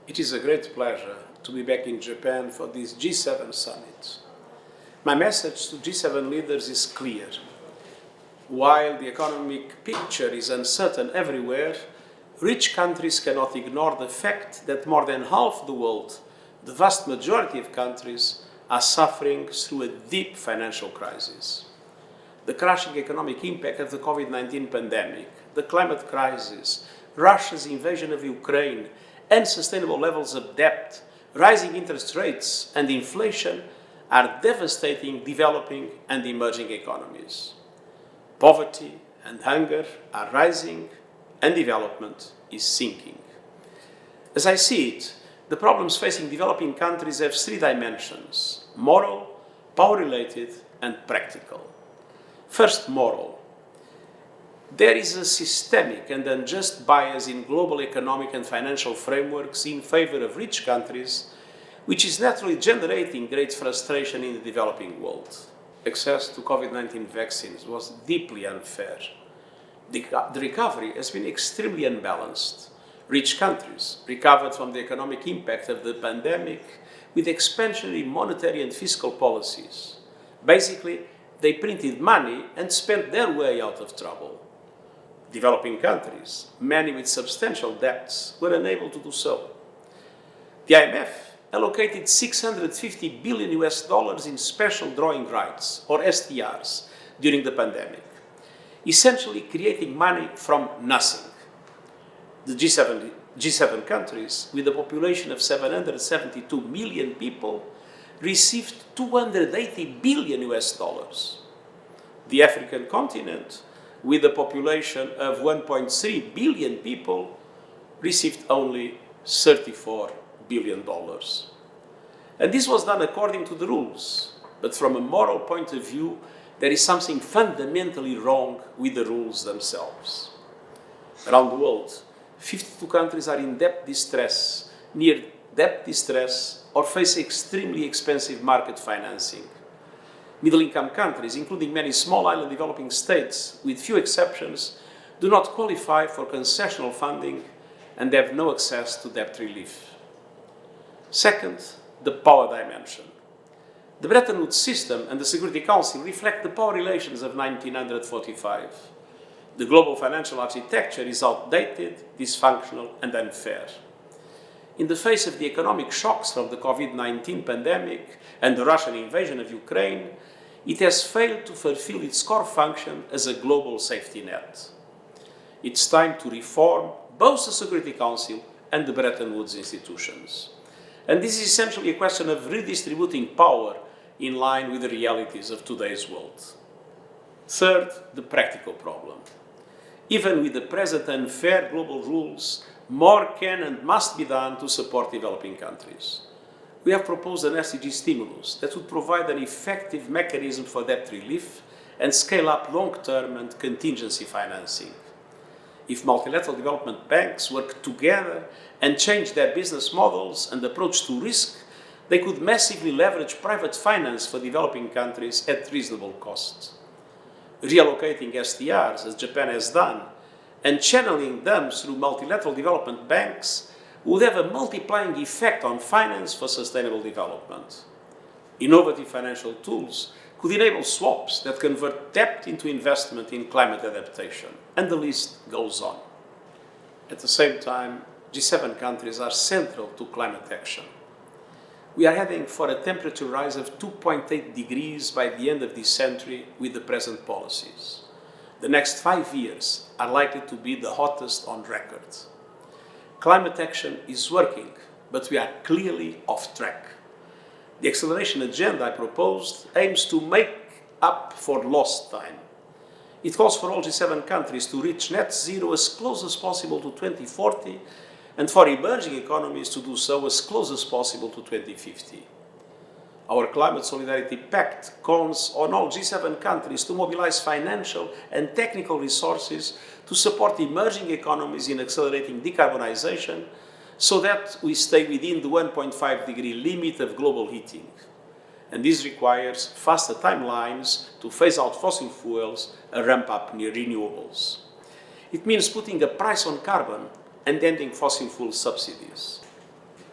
It is a great pleasure to be back in Japan for this G7 summit. My message to G7 leaders is clear. While the economic picture is uncertain everywhere, rich countries cannot ignore the fact that more than half the world, the vast majority of countries, are suffering through a deep financial crisis. The crushing economic impact of the COVID-19 pandemic, the climate crisis, Russia's invasion of Ukraine, unsustainable levels of debt, rising interest rates, and inflation are devastating developing and emerging economies. Poverty and hunger are rising, and development is sinking. As I see it, the problems facing developing countries have three dimensions: moral, power-related, and practical. First, moral. There is a systemic and unjust bias in global economic and financial frameworks in favor of rich countries, which is naturally generating great frustration in the developing world. Access to COVID-19 vaccines was deeply unfair. The recovery has been extremely unbalanced. Rich countries recovered from the economic impact of the pandemic with expansionary monetary and fiscal policies. Basically, they printed money and spent their way out of trouble. Developing countries, many with substantial debts, were unable to do so. The IMF allocated $650 billion in special drawing rights, or SDRs, during the pandemic, essentially creating money from nothing. The G7 countries, with a population of 772 million people, received $280 billion. The African continent, with a population of 1.3 billion people, received only $34 billion. And this was done according to the rules. But from a moral point of view, there is something fundamentally wrong with the rules themselves. Around the world, 52 countries are in debt distress, near debt distress, or face extremely expensive market financing. Middle-income countries, including many small island developing states, with few exceptions, do not qualify for concessional funding and have no access to debt relief. Second, the power dimension. The Bretton Woods system and the Security Council reflect the power relations of 1945. The global financial architecture is outdated, dysfunctional, and unfair. In the face of the economic shocks from the COVID-19 pandemic and the Russian invasion of Ukraine, it has failed to fulfill its core function as a global safety net. It's time to reform both the Security Council and the Bretton Woods institutions. And this is essentially a question of redistributing power in line with the realities of today's world. Third, the practical problem. Even with the present unfair global rules, more can and must be done to support developing countries. We have proposed an SDG stimulus that would provide an effective mechanism for debt relief and scale up long-term and contingency financing. If multilateral development banks work together and change their business models and approach to risk, they could massively leverage private finance for developing countries at reasonable cost. Reallocating SDRs, as Japan has done, and channeling them through multilateral development banks would have a multiplying effect on finance for sustainable development. Innovative financial tools could enable swaps that convert debt into investment in climate adaptation, and the list goes on. At the same time, G7 countries are central to climate action. We are heading for a temperature rise of 2.8 degrees by the end of this century with the present policies. The next 5 years are likely to be the hottest on record. Climate action is working, but we are clearly off track. The acceleration agenda I proposed aims to make up for lost time. It calls for all G7 countries to reach net zero as close as possible to 2040 and for emerging economies to do so as close as possible to 2050. Our Climate Solidarity Pact calls on all G7 countries to mobilize financial and technical resources to support emerging economies in accelerating decarbonization so that we stay within the 1.5 degree limit of global heating. And this requires faster timelines to phase out fossil fuels and ramp up new renewables. It means putting a price on carbon and ending fossil fuel subsidies.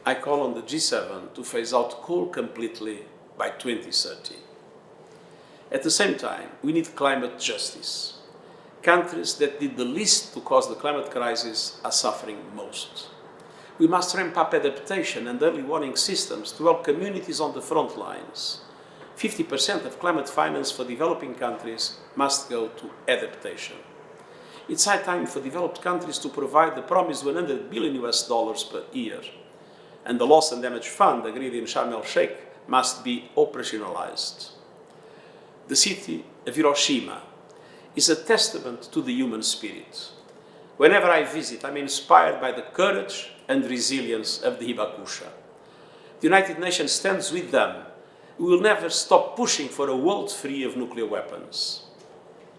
I call on the G7 to phase out coal completely by 2030. At the same time, we need climate justice. Countries that did the least to cause the climate crisis are suffering most. We must ramp up adaptation and early warning systems to help communities on the front lines. 50% of climate finance for developing countries must go to adaptation. It's high time for developed countries to provide the promised $100 billion per year. And the Loss and Damage Fund agreed in Sharm el-Sheikh must be operationalized. The city of Hiroshima is a testament to the human spirit. Whenever I visit, I'm inspired by the courage and resilience of the Hibakusha. The United Nations stands with them. We will never stop pushing for a world free of nuclear weapons.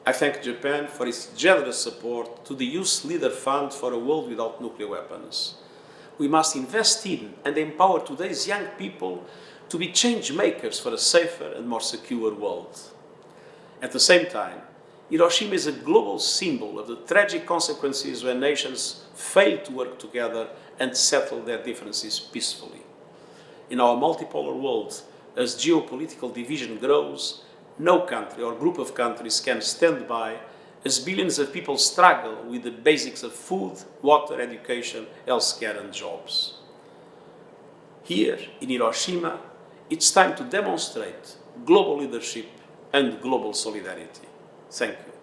I thank Japan for its generous support to the Youth Leader Fund for a World Without Nuclear Weapons. We must invest in and empower today's young people to be change makers for a safer and more secure world. At the same time, Hiroshima is a global symbol of the tragic consequences when nations fail to work together and settle their differences peacefully. In our multipolar world, as geopolitical division grows, no country or group of countries can stand by as billions of people struggle with the basics of food, water, education, healthcare and jobs. Here in Hiroshima, it's time to demonstrate global leadership and global solidarity. Thank you.